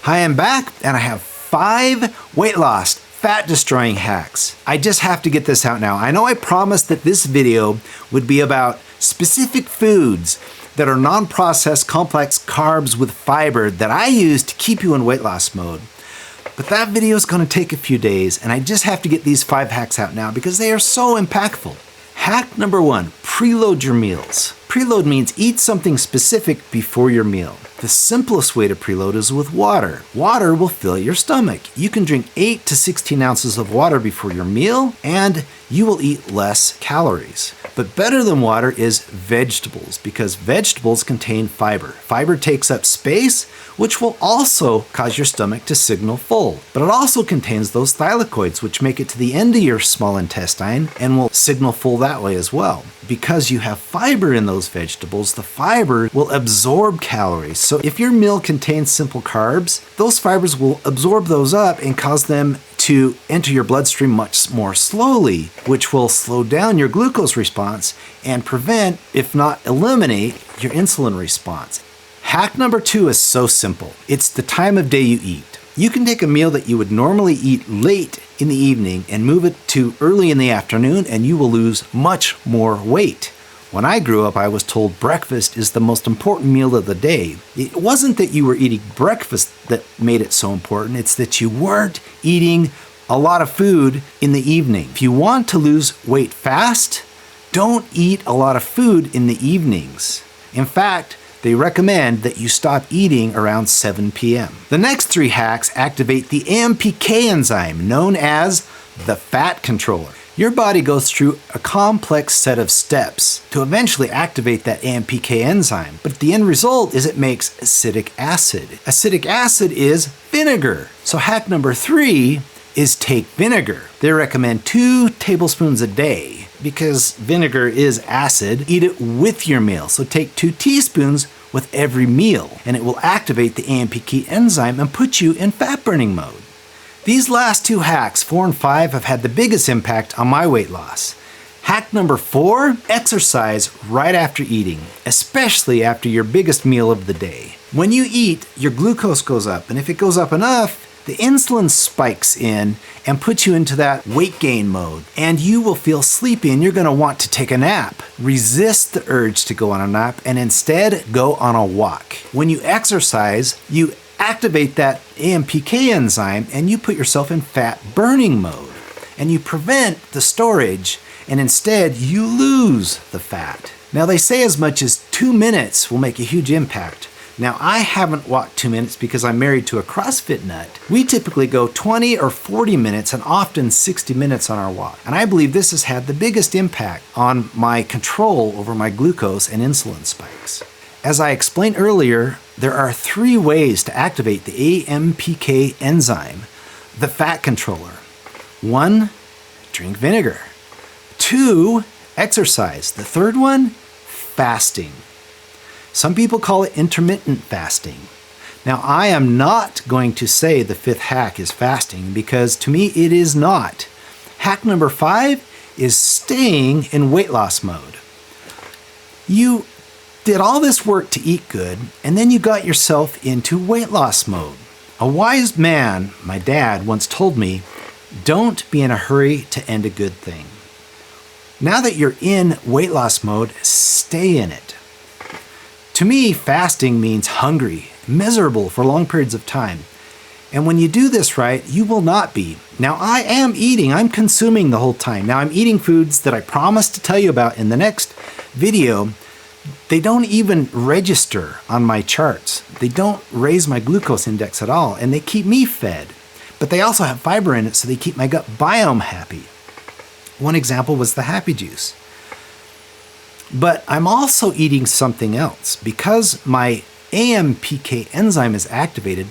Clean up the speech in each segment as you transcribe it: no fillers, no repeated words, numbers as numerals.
Hi, I'm back and I have 5 weight loss, fat destroying hacks. I just have to get this out now. I know I promised that this video would be about specific foods that are non-processed complex carbs with fiber that I use to keep you in weight loss mode. But that video is going to take a few days and I just have to get these 5 hacks out now because they are so impactful. Hack number 1, preload your meals. Preload means eat something specific before your meal. The simplest way to preload is with water. Water will fill your stomach. You can drink 8 to 16 ounces of water before your meal and you will eat less calories. But better than water is vegetables because vegetables contain fiber. Fiber takes up space, which will also cause your stomach to signal full. But it also contains those thylakoids, which make it to the end of your small intestine and will signal full that way as well. Because you have fiber in those vegetables, the fiber will absorb calories. So if your meal contains simple carbs, those fibers will absorb those up and cause them to enter your bloodstream much more slowly, which will slow down your glucose response and prevent, if not eliminate, your insulin response. Hack number 2 is so simple. It's the time of day you eat. You can take a meal that you would normally eat late in the evening and move it to early in the afternoon and you will lose much more weight. When I grew up, I was told breakfast is the most important meal of the day. It wasn't that you were eating breakfast that made it so important, it's that you weren't eating a lot of food in the evening. If you want to lose weight fast, don't eat a lot of food in the evenings. In fact, they recommend that you stop eating around 7 p.m. The next 3 hacks activate the AMPK enzyme, known as the fat controller. Your body goes through a complex set of steps to eventually activate that AMPK enzyme, but the end result is it makes acetic acid. Acetic acid is vinegar. So hack number 3 is take vinegar. They recommend 2 tablespoons a day because vinegar is acid. Eat it with your meal. So take 2 teaspoons with every meal and it will activate the AMPK enzyme and put you in fat burning mode. These last 2 hacks, 4 and 5, have had the biggest impact on my weight loss. Hack number 4, exercise right after eating, especially after your biggest meal of the day. When you eat, your glucose goes up, and if it goes up enough, the insulin spikes in and puts you into that weight gain mode, and you will feel sleepy and you're going to want to take a nap. Resist the urge to go on a nap and instead go on a walk. When you exercise, you activate that AMPK enzyme and you put yourself in fat burning mode and you prevent the storage and instead you lose the fat. Now they say as much as 2 minutes will make a huge impact. Now I haven't walked 2 minutes because I'm married to a CrossFit nut. We typically go 20 or 40 minutes and often 60 minutes on our walk. And I believe this has had the biggest impact on my control over my glucose and insulin spikes. As I explained earlier, there are 3 ways to activate the AMPK enzyme, the fat controller. 1, drink vinegar. 2, exercise. The third one, fasting. Some people call it intermittent fasting. Now, I am not going to say the 5th hack is fasting because to me it is not. Hack number 5 is staying in weight loss mode. You did all this work to eat good, and then you got yourself into weight loss mode. A wise man, my dad, once told me, don't be in a hurry to end a good thing. Now that you're in weight loss mode, stay in it. To me, fasting means hungry, miserable for long periods of time. And when you do this right, you will not be. Now I am eating, I'm consuming the whole time. Now I'm eating foods that I promised to tell you about in the next video. They don't even register on my charts. They don't raise my glucose index at all, and they keep me fed. But they also have fiber in it, so they keep my gut biome happy. One example was the happy juice. But I'm also eating something else. Because my AMPK enzyme is activated,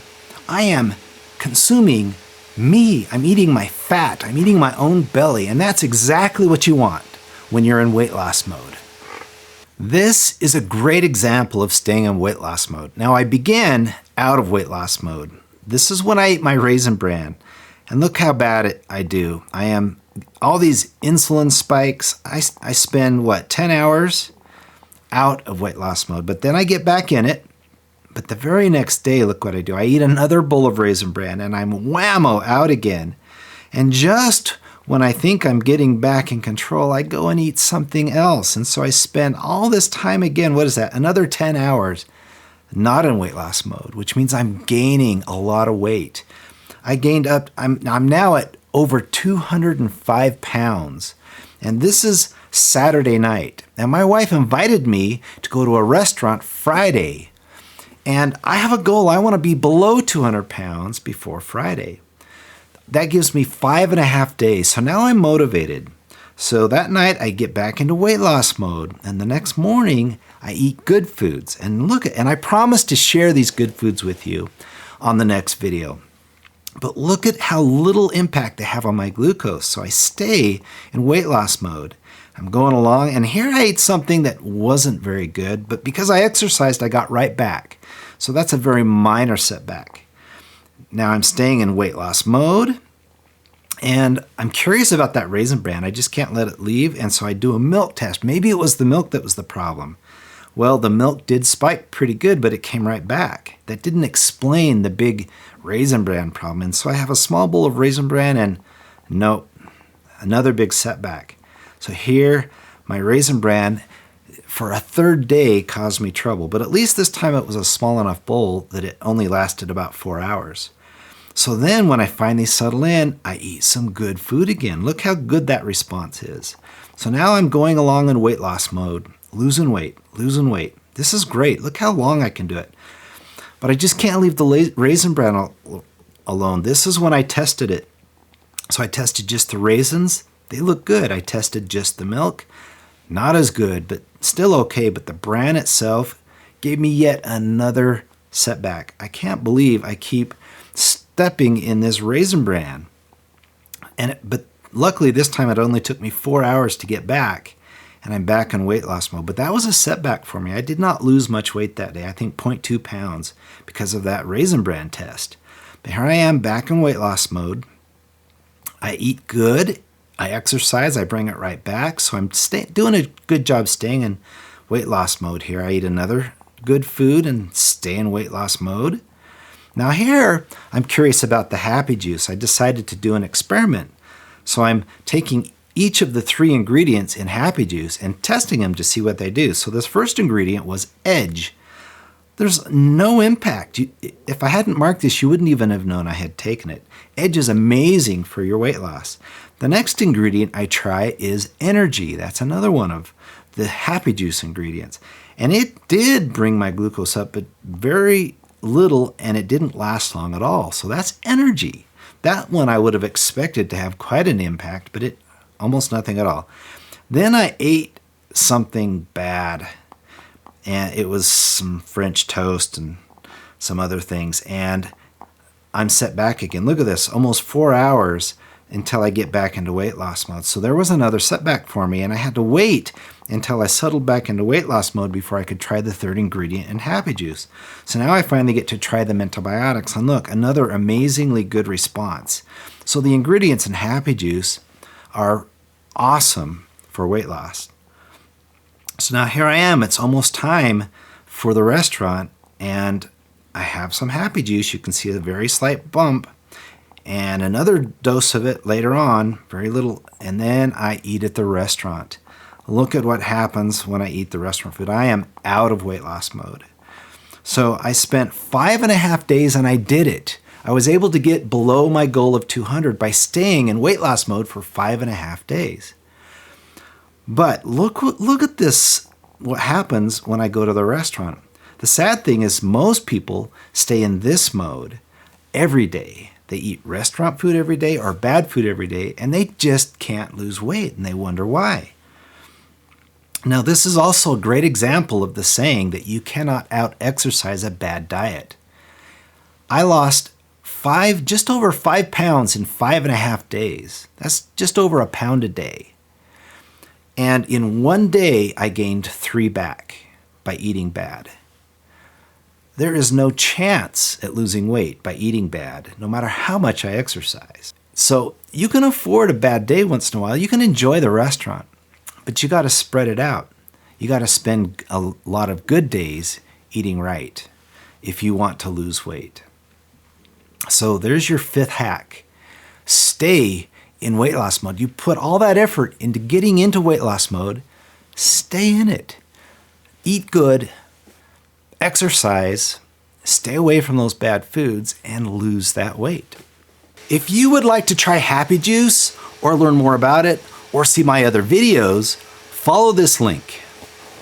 I am consuming me. I'm eating my fat. I'm eating my own belly, and that's exactly what you want when you're in weight loss mode. This is a great example of staying in weight loss mode. Now I began out of weight loss mode. This is when I ate my Raisin Bran. And look how bad I do. I am all these insulin spikes. I spend, 10 hours out of weight loss mode. But then I get back in it, But the very next day, look what I do. I eat another bowl of Raisin Bran and I'm whammo out again. And just when I think I'm getting back in control, I go and eat something else. And so I spend all this time again, what is that? Another 10 hours not in weight loss mode, which means I'm gaining a lot of weight. I'm now at over 205 pounds. And this is Saturday night. And my wife invited me to go to a restaurant Friday. And I have a goal. I want to be below 200 pounds before Friday. That gives me 5.5 days. So now I'm motivated. So that night I get back into weight loss mode. And the next morning I eat good foods. And and I promise to share these good foods with you on the next video. But look at how little impact they have on my glucose. So I stay in weight loss mode. I'm going along, and here I ate something that wasn't very good, but because I exercised, I got right back. So that's a very minor setback. Now I'm staying in weight loss mode, and I'm curious about that Raisin Bran. I just can't let it leave, and so I do a milk test. Maybe it was the milk that was the problem. Well, the milk did spike pretty good, but it came right back. That didn't explain the big Raisin Bran problem, and so I have a small bowl of Raisin Bran, and nope, another big setback. So here, my Raisin Bran for a third day caused me trouble, but at least this time it was a small enough bowl that it only lasted about 4 hours. So then when I finally settle in, I eat some good food again. Look how good that response is. So now I'm going along in weight loss mode, losing weight. This is great. Look how long I can do it. But I just can't leave the Raisin Bran alone. This is when I tested it. So I tested just the raisins. They look good. I tested just the milk. Not as good, but still okay. But the bran itself gave me yet another setback. I can't believe I keep stepping in this Raisin Bran. But luckily this time it only took me 4 hours to get back, and I'm back in weight loss mode. But that was a setback for me. I did not lose much weight that day. I think 0.2 pounds because of that Raisin Bran test. But here I am back in weight loss mode. I eat good. I exercise, I bring it right back. So I'm doing a good job staying in weight loss mode here. I eat another good food and stay in weight loss mode. Now here, I'm curious about the Happy Juice. I decided to do an experiment. So I'm taking each of the 3 ingredients in Happy Juice and testing them to see what they do. So this first ingredient was Edge. There's no impact. If I hadn't marked this, you wouldn't even have known I had taken it. Edge is amazing for your weight loss. The next ingredient I try is Energy. That's another one of the Happy Juice ingredients. And it did bring my glucose up, but very little, and it didn't last long at all. So that's Energy. That one I would have expected to have quite an impact, but it almost nothing at all. Then I ate something bad, and it was some French toast and some other things, and I'm set back again. Look at this, almost 4 hours until I get back into weight loss mode. So there was another setback for me, and I had to wait until I settled back into weight loss mode before I could try the third ingredient in Happy Juice. So now I finally get to try the antibiotics, and look, another amazingly good response. So the ingredients in Happy Juice are awesome for weight loss. So now here I am, it's almost time for the restaurant, and I have some Happy Juice. You can see a very slight bump, and another dose of it later on, very little, and then I eat at the restaurant. Look at what happens when I eat the restaurant food. I am out of weight loss mode. So I spent 5.5 days, and I did it. I was able to get below my goal of 200 by staying in weight loss mode for 5.5 days. But look at this, what happens when I go to the restaurant. The sad thing is most people stay in this mode every day. They eat restaurant food every day or bad food every day, and they just can't lose weight, and they wonder why. Now, this is also a great example of the saying that you cannot out-exercise a bad diet. I lost just over 5 pounds in 5.5 days. That's just over a pound a day. And in 1 day, I gained 3 back by eating bad. There is no chance at losing weight by eating bad, no matter how much I exercise. So you can afford a bad day once in a while. You can enjoy the restaurant, but you got to spread it out. You got to spend a lot of good days eating right. if you want to lose weight. So there's your 5th hack. Stay in weight loss mode. You put all that effort into getting into weight loss mode, stay in it. Eat good, exercise, stay away from those bad foods, and lose that weight. If you would like to try Happy Juice or learn more about it or see my other videos, follow this link.